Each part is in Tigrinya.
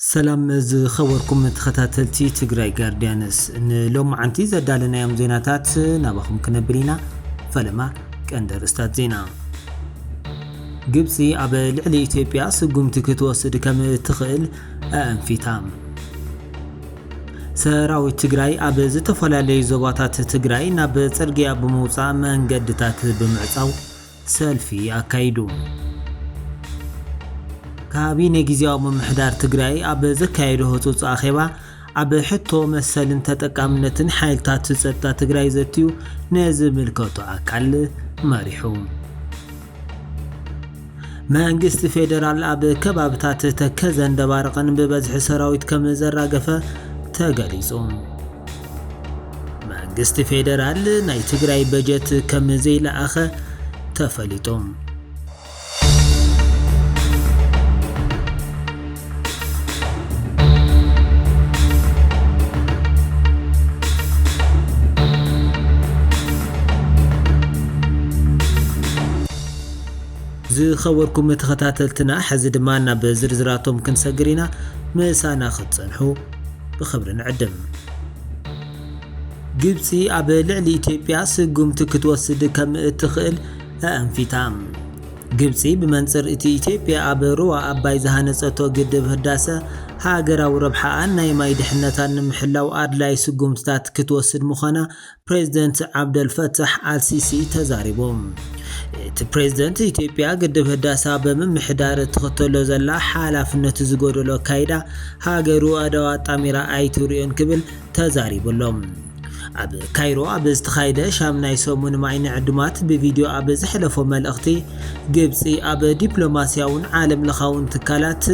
سلام خبركم تخاتلتي تግራይ ጋርዲያንስ ንሎም ዓንቲ ዘዳለናዮም ዜናታት ናባኹም ከነብሪና ፈለማ ቀንደር ስታት ዜና ግብፂ ኣብ ልዕሊ ኢትዮጵያ ስጉምቲ ክትወስድ ከም ትኽእል ኣንፊታ ሰራዊት ትግራይ ኣብ ዝተፈላለዩ ዞባታት ትግራይ ናብ ጽርግያ ብምውጻእ መንገድታት ብምዕጻው ሰልፊ ኣካይዱ ካቢኔ ጊዜያዊ ምምሕዳር ትግራይ ኣብ ዘካየዶ ህጹጽ ኣኼባ ኣብ ሕቶ መሰልን ተጠቃምነትን ሓይልታት ጸጥታ ትግራይ ዘትዩ ንዝምልከቱ ኣካል መሪሑ መንግስቲ ፌደራል ኣብ ከባብታት ተከዘ እንደባረቐን ብበዝሒ ሰራዊት ከም ዘራገፈ ተገሊጹ መንግስቲ ፌደራል ናይ ትግራይ በጀት ከም ዘይለኣኸ ተፈሊጦም خبركم تخاتلتنا حز دمانا بزرزراتهم كنسجرينا مسانا ختصنحو بخبرنا عدم جبسي أب لعلي إثيوبيا سقمت كتوسد كم تخيل أنفيتام جبسي بمنصر إثيوبيا أب روا أباي زهانساتو قدب هداسة هاجر وربحة أن يماي دحنتان محلاو أدلاي سقمتات كتوسد مخانا بريزيدنت عبد الفتاح السيسي تزاربهم بريزيدنت إثيوبيا قدب هداسة بممحدار تخطلو زلا حالافنة زغورلو كايدا هاجرو أدوات أميرا أيتوريون كبل تزارب اللهم أب كايرو أب استخايدة شامناي سومون معين عدمات بفيديو أب زحلفو مالأختي جبسي أب دبلوماسياون عالم لخاون تكالات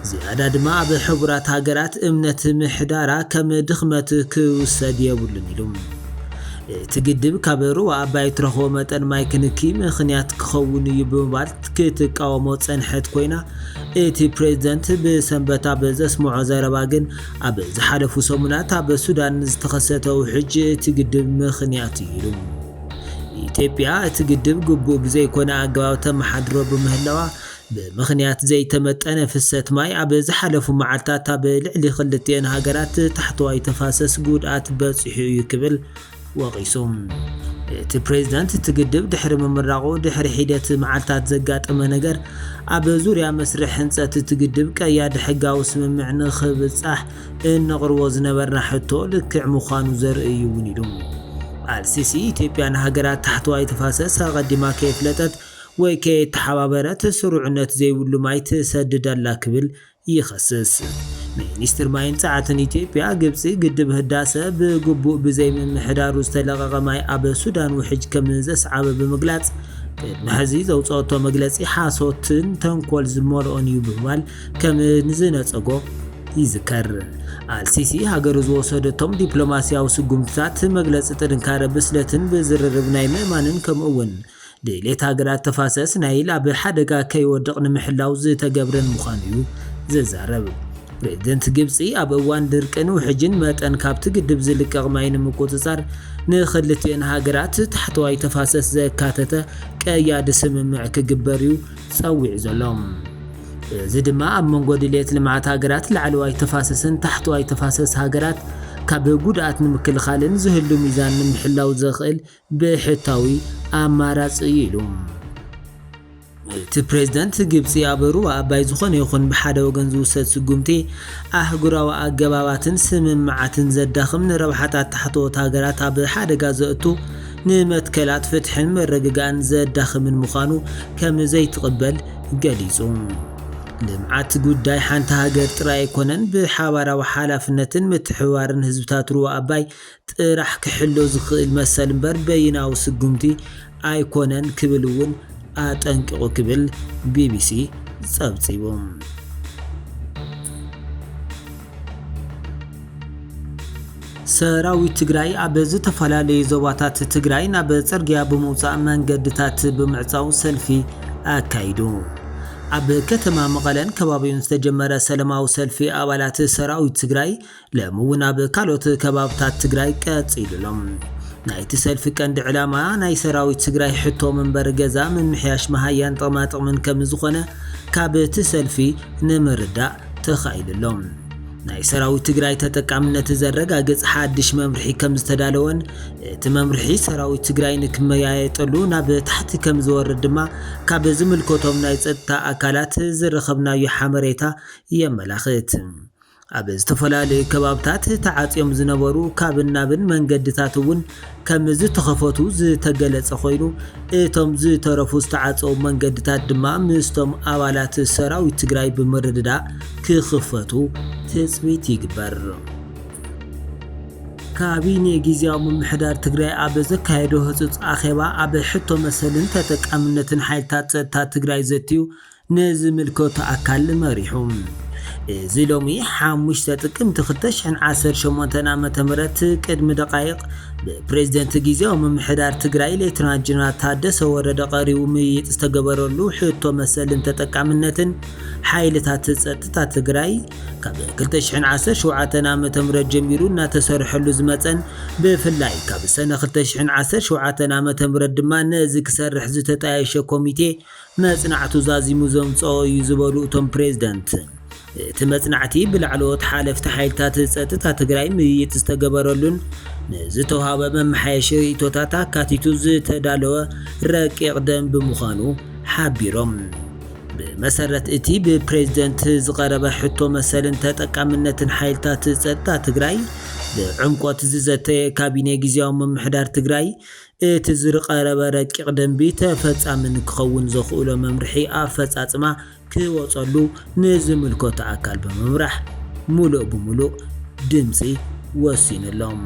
زيادة دما أب حبرات هاجرات امنة محدارة كم دخمت كوساد يبولن يلوم تقدم كابرو أباي ترخو متن مايكنكي مخنيات كخون يبومبال كتقاومو صنحت كوينا إتي بريزيدنت بسنبتا بزس معزر باغن أب زحالفو سومنات أب السودان استخصتو حج تقدم مخنيات يلوم إثيوبيا تقدم قبو بزي كونا أقواو تم حدرو بمهلوا بمخنيات زي تمتأنا فسات ماي أب زحالفو معالتات أب لعلي خلتين هاجرات تحتو أي تفاسس قودات بصحيو يكبل وقيسوم بريزيدنت تقدم دحر ممرقو دحر حيدات معالتات زقات اما نقر اب زوريا مسرح هنسات تقدم كياد حقاو سممعنا خبصح النغر وزنبرنا حتو لكع مخانو زرئي ونيلوم السيسي إثيوبيا هاجرات تحتو اي تفاسس قدما كيف لتت وكي تحابرت سرعنت زي ولو مايت سدد اللاكبل يخصص مينستر ماين ساعتن إثيوبيا جبسي قدب هداسة بقبو بزي من محدار وستلغغ ماي أب السودان وحج كمنزس عاب بمقلات محزيز أو صوتو مقلاتي حاسوتن تنكوال زمور أونيو بموال كمنزنة أقو يذكر السيسي هاجر وصدتهم دبلوماسيا وسقمتات مقلات ترنكار بسلتن بزرر بناي ميمانن كم أون ديليت هاجرات تفاسس نايل أب حدقا كي ودقن محلاو زي تقبرن مخانيو ززارب بريزيدنت جبسي أب أوان دركن وحجن ماتن كابت قدب زلك أغماين مقوتصار نخلتين هاجرات تحتواي تفاسس زكاتته كياد سممعك قبريو سوي زلوم زدما أب منقودليت لمعات هاجرات لعلواي تفاسسن تحتواي تفاسس هاجرات كاب قدات نمكل خالن زهلو ميزان نمحلاو زخيل بحتاوي أمارات إيلوم بريزيدنت جبسي أبرو أباي زخون يخون بحدا وغن زوسد سقومتي أحقرا وأقباباتن سممعاتن زداخم نروحاتات تحتو تاقرات أب حدا غازقتو نمتكلات فتحن مرققان زداخم من مخانو كم زي تقبل قليزون لمعات قداي حانتا هاقر تراي كونن بحوارا وحالافنتن متحوارن هزبتات رو أباي تراح كحلو زخيل مسال مبر بيناو سقومتي آي كونن كبلون أتنقو كبل BBC صبصيبهم سراوي تግራይ ኣብ ዝተፈላለዩ ዞባታት ትግራይ ናብ ጽርግያ ብምውጻእ መንገድታት ብምዕጻው ሰልፊ ኣካይዱ ኣብ ከተማ መቐለን ከባቢውን ዝተጀመረ ሰላማዊ ሰልፊ ኣባላት ሰራዊት ትግራይ ለምውን ኣብ ካልኦት ከባብታት ትግራይ ቀጺሉሎም ናይቲ ሰልፊ ቀንዲ ዕላማ ናይ ሰራዊት ትግራይ ሕቶ መንበር ገዛ ምምሕያሽ መሃያን ጥቕማጥቕምን ከም ዝኾነ ካብ እቲ ሰልፊ ንምርዳእ ተኻኢሉሎም ናይ ሰራዊት ትግራይ ተጠቃምነት ዘረጋግጽ ሓድሽ መምርሒ ከም ዝተዳለወን እቲ መምርሒ ሰራዊት ትግራይ ንክመያየጠሉ ናብ ታሕቲ ከም ዝወርድ ድማ ካብ ዝምልከቶም ናይ ጸጥታ ኣካላት ዝረኸብናዮ ሓበሬታ የመላኽት። ኣብ ዝተፈላለዩ ከባብታት ተዓጽዮም ዝነበሩ ካብን ናብን መንገድታት እውን ከም ዝተኸፈቱ ዝተገለጸ ኮይኑ እቶም ዝተረፉ ዝተዓጸው መንገድታት ድማ ምስቶም ኣባላት ሰራዊት ትግራይ ብምርድዳእ ክኽፈቱ ትጽቢት ይግበር። ካቢኔ ጊዜያዊ ምምሕዳር ትግራይ ኣብ ዘካየዶ ህጹጽ ኣኼባ ኣብ ሕቶ መሰልን ተጠቃምነትን ሓይልታት ጸጥታ ትግራይ ዘትዩ ንዝምልከቶ ኣካል መሪሑ። እዚ ሎሚ 5 ጥቅምቲ 2018 ዓ.ም ቅድሚ ደቃይቕ ብፕሬዝደንት ጊዜያዊ ምምሕዳር ትግራይ ሌተናንት ጀነራል ታደሰ ወረደ ቀሪቡ ምይይጥ ዝተገበረሉ ሕቶ መሰልን ተጠቃምነትን ሓይልታት ጸጥታ ትግራይ ካብ 2017 ዓ.ም ጀሚሩ እናተሰርሐሉ ዝመፀን ብፍላይ ካብ ሰነ 2017 ዓ.ም ድማ ነዚ ክሰርሕ ዝተጣየሸ ኮሚቴ መጽናዕቱ ዛዚሙ ዘምጽኦ እዩ ዝበሉ እቶም ፕሬዝደንት እቲ መጽናዕቲ ብላዕለዎት ሓለፍቲ ሓይልታት ጸጥታ ትግራይ ምይይጥ ዝተገበረሉን ንዝተዋሃበ መምሓየሺ ሪኢቶታት ኣካቲቱ ዝተዳለወ ረቂቕ ደንቢ ምዃኑ ሓቢሮም። ብመሰረት እቲ ብፕሬዝደንት ዝቐረበ ሕቶ መሰልን ተጠቃምነትን ሓይልታት ጸጥታ ትግራይ ብዕምቆት ዝዘተየ ካቢኔ ጊዜያዊ ምምሕዳር ትግራይ እቲ ዝቀረበ ረቂቕ ደንቢ ተፈጻምን ክኸውን ዘኽእሎ መምርሒ ኣፈጻጽማ ክወጸሉ ንዝምልከቶ ኣካል ብምምራሕ ሙሉእ ብሙሉእ ድምፂ ወሲኑሎም።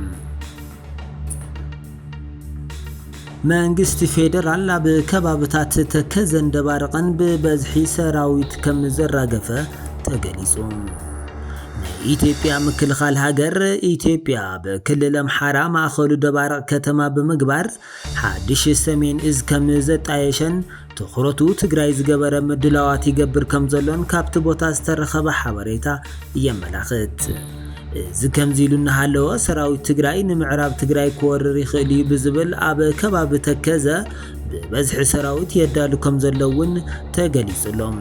መንግስቲ ፌደራል ኣብ ከባብታት ተከዘን ደባርቕን ብበዝሒ ሰራዊት ከም ዘራገፈ ተገሊጹ። ኢትዮጵያ ምክልኻል ሃገር ኢትዮጵያ በክልል አምሓራ ማእኸሉ ደባርቕ ከተማ ብምግባር ሓድሽ ሰሜን እዝ ከም ዘጣየሸን ትኹረቱ ትግራይ ዝገበረ ምድላዋት ይገብር ከም ዘሎን ካብቲ ቦታ ዝተረኸበ ሓበሬታ የመላኽት። እዚ ከምዚ ኢሉ እናሃለወ ሰራዊት ትግራይ ንምዕራብ ትግራይ ክወርር ይኽእል እዩ ብዝብል ኣብ ከባቢ ተከዘ ብበዝሒ ሰራዊት የዳሉ ከም ዘለውን ተገሊጹሎም።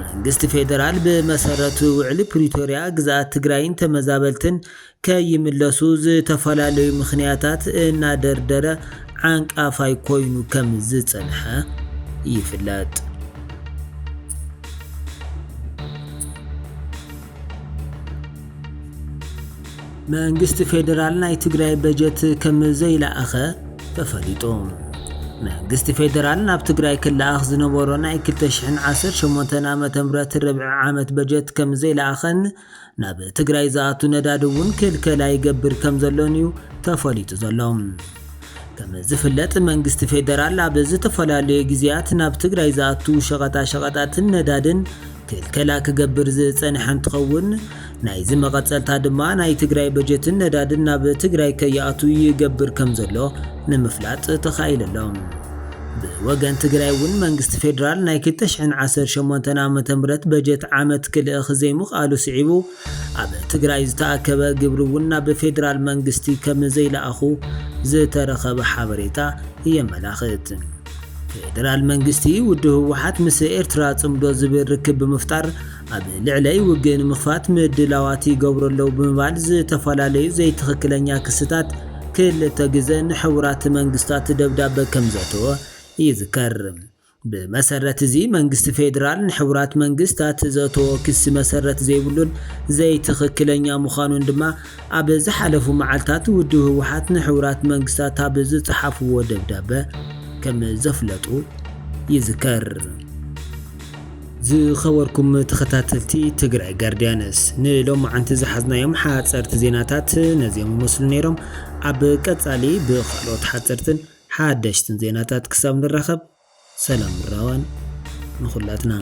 መንግስቲ ፌደራል በመሰረቱ ውዕሊ ፕሪቶሪያ ግዛት ትግራይን ተመዛበልትን ከይምለሱ ዝተፈላለዩ ምኽንያታት እናደርደረ ዓንቃፋይ ኮይኑ ከም ዝጸንሐ ይፍለጥ። መንግስቲ ፌደራል ናይ ትግራይ በጀት ከም ዘይለኣኸ ተፈሊጡ። መንግስቲ ፌደራል ናብ ትግራይ ክለኣኽ ዝነበሮ ናይ 2018 ዓ.ም ረብዒ ዓመት በጀት ከም ዘይለኣኸን ናብ ትግራይ ዝኣቱ ነዳዲ እውን ክልከላ ይገብር ከም ዘሎን እዩ ተፈሊጡ ዘሎ። ከም ዝፍለጥ መንግስቲ ፌደራል ኣብ ዝተፈላለዩ ጊዜያት ናብ ትግራይ ዝኣቱ ሸቐጣሸቐጣትን ነዳድን ክልከላ ክገብር ዝጸንሐ እንትኸውን ናይዚ መቐጸልታ ድማ ናይ ትግራይ በጀትን ነዳድን ናብ ትግራይ ከይኣቱ ይገብር ከም ዘሎ ንምፍላጥ ተኻኢለሎም። ብወገን ትግራይ እውን መንግስቲ ፌደራል ናይ 2018 ዓ.ም በጀት ዓመት ክልእኽ ዘይምኽኣሉ ስዒቡ ኣብ ትግራይ ዝተኣከበ ግብሪ እውን ናብ ፌደራል መንግስቲ ከም ዘይለኣኹ ዝተረኸበ ሓበሬታ የመላኽት። ፌደራል መንግስቲ ውድብ ህወሓት ምስ ኤርትራ ጽምዶ ዝብል ርክብ ብምፍጣር ኣብ ልዕለይ ውግእ ንምኽፋት ምድላዋት ይገብረለው ብምባል ዝተፈላለዩ ዘይትኽክለኛ ክስታት ክልተ ግዜ ንሕቡራት መንግስታት ደብዳቤ ከም ዘተወ ይዝከር። ብመሰረት እዚ መንግስቲ ፌደራል ንሕቡራት መንግስታት ዘተወ ክስ መሰረት ዘይብሉን ዘይትኽክለኛ ምዃኑን ድማ ኣብ ዝሓለፉ መዓልታት ውድብ ህወሓት ንሕቡራት መንግስታት ኣብ ዝጸሓፍዎ ደብዳቤ ከም ዘፍለጡ ይዝከር። ዝኸበርኩም ተኸታተልቲ ትግራይ ጋርዲያንስ ንሎማዓንቲ ዝሓዝናዮም ሓጸርቲ ዜናታት ነዚኦም ይመስሉ ነይሮም። ኣብ ቀጻሊ ብኻልኦት ሓጸርትን ሓደሽትን ዜናታት ክሳብ ንራኸብ ሰላም ራዋን ንኹላትና።